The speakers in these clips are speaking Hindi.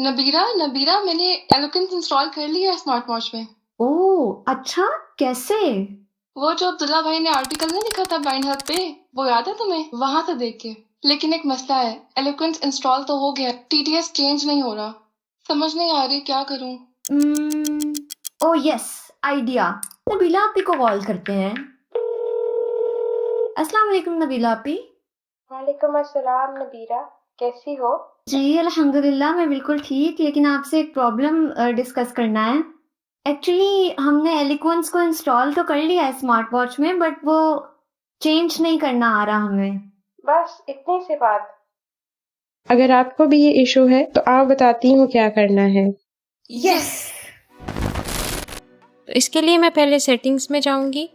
नबीरा नबीरा मैंने एलोकेंस इंस्टॉल कर लिया है स्मार्ट वॉच में। ओह अच्छा, कैसे? वो जो अब्दुल्ला भाई ने आर्टिकल नहीं लिखा था ब्लाइंड हेल्थ पे, वो याद है तुम्हें? वहां से देख के। लेकिन एक मसला है, एलोकेंस इंस्टॉल तो हो गया, टीटीएस चेंज नहीं हो रहा। समझ नहीं आ रही क्या करूं। Oh yes, idea. नबीला आपी को कॉल करते हैं। अस्सलाम वालेकुम नबीला आपी। वालेकुम अस्सलाम नबीरा, कैसी हो? जी अल्हम्दुलिल्लाह, मैं बिल्कुल ठीक, लेकिन आपसे एक प्रॉब्लम डिस्कस करना है। एक्चुअली हमने एलिक्वेंस को इंस्टॉल तो कर लिया है स्मार्ट वॉच में, बट वो चेंज नहीं करना आ रहा हमें। बस इतनी सी बात। अगर आपको भी ये इशू है तो आप बताती हूँ क्या करना है। यस। तो इसके लिए मैं पहले सेटिंग्स में जाऊंगी,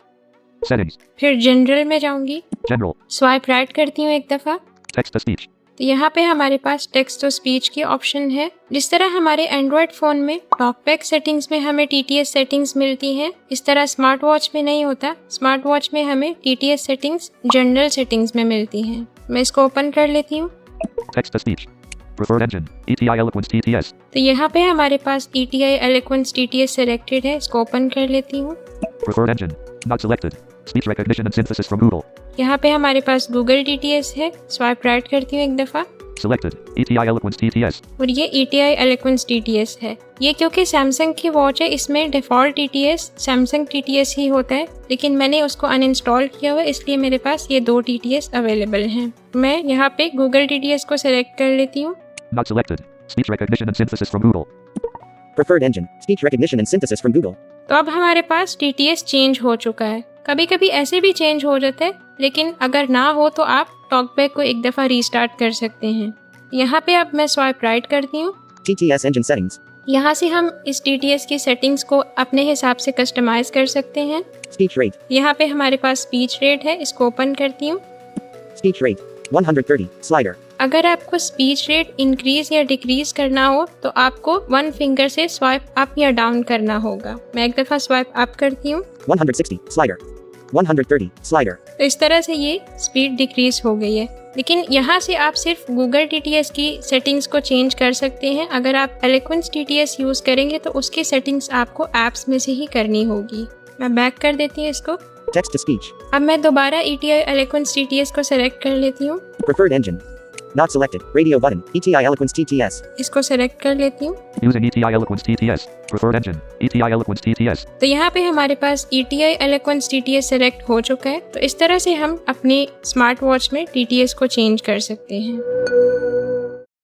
Settings. फिर जनरल में जाऊंगी, General. स्वाइप राइट करती हूँ एक दफ़ा। Text to speech. तो यहाँ पे हमारे पास टेक्स्ट टू स्पीच की ऑप्शन है। जिस तरह हमारे एंड्रॉयड फ़ोन में टॉकबैक सेटिंग्स में हमें टीटीएस सेटिंग्स मिलती हैं, इस तरह स्मार्ट वॉच में नहीं होता। स्मार्ट वॉच में हमें टीटीएस सेटिंग्स जनरल सेटिंग्स में मिलती हैं। मैं इसको ओपन कर लेती हूँ। Text to speech. Preferred engine. ETI Eloquence TTS. तो यहाँ पे हमारे पास ETI Eloquence TTS सेलेक्टेड है। इसको ओपन कर लेती हूँ। Preferred engine. Not selected. Speech recognition and synthesis from Google. यहाँ पे हमारे पास गूगल TTS है। स्वाइप राइट करती हूँ एक दफ़ा Selected. ETI Eloquence TTS. और ये ETI Eloquence TTS है। ये क्योंकि सैमसंग की वॉच है, इसमें डिफ़ॉल्ट TTS सैमसंग TTS ही होता है, लेकिन मैंने उसको अनइंस्टॉल किया हुआ है, इसलिए मेरे पास ये दो TTS अवेलेबल हैं। मैं यहाँ पे गूगल TTS को सेलेक्ट कर लेती हूँ। Not selected. Speech recognition and synthesis from Google. Preferred engine, speech recognition and synthesis from Google. तो अब हमारे पास TTS चेंज हो चुका है। कभी कभी ऐसे भी चेंज हो जाता है, लेकिन अगर ना हो तो आप टॉकबैक को एक दफ़ा रीस्टार्ट कर सकते हैं। यहाँ पे अब मैं स्वाइप राइट करती हूँ। TTS engine settings, यहाँ से हम इस TTS की सेटिंग्स को अपने हिसाब से कस्टमाइज कर सकते हैं। speech rate, यहाँ पे हमारे पास स्पीच रेट है, इसको ओपन करती हूँ। speech rate, 130, slider, अगर आपको स्पीच रेट इंक्रीज या डिक्रीज करना हो तो आपको वन फिंगर से स्वाइप अप या डाउन करना होगा। मैं एक दफ़ा स्वाइप अप करती हूँ। 160, slider, 130, slider, तो इस तरह से ये स्पीड डिक्रीज हो गई है। लेकिन यहाँ से आप सिर्फ गूगल TTS की सेटिंग्स को चेंज कर सकते हैं। अगर आप एलोक्वेंस TTS यूज़ करेंगे तो उसकी सेटिंग्स आपको ऐप्स में से ही करनी होगी। मैं बैक कर देती हूँ इसको। text to speech, अब मैं दोबारा ETI एलोक्वेंस TTS को सेलेक्ट कर लेती हूँ। preferred engine, not selected, radio button, ETI Eloquence TTS, इसको सेलेक्ट कर लेती हूँ। Using ETI Eloquence TTS. Preferred engine. ETI Eloquence TTS. तो यहाँ पे हमारे पास ETI एलोक्वेंस TTS सेलेक्ट हो चुका है। तो इस तरह से हम अपनी स्मार्ट वॉच में TTS को चेंज कर सकते हैं।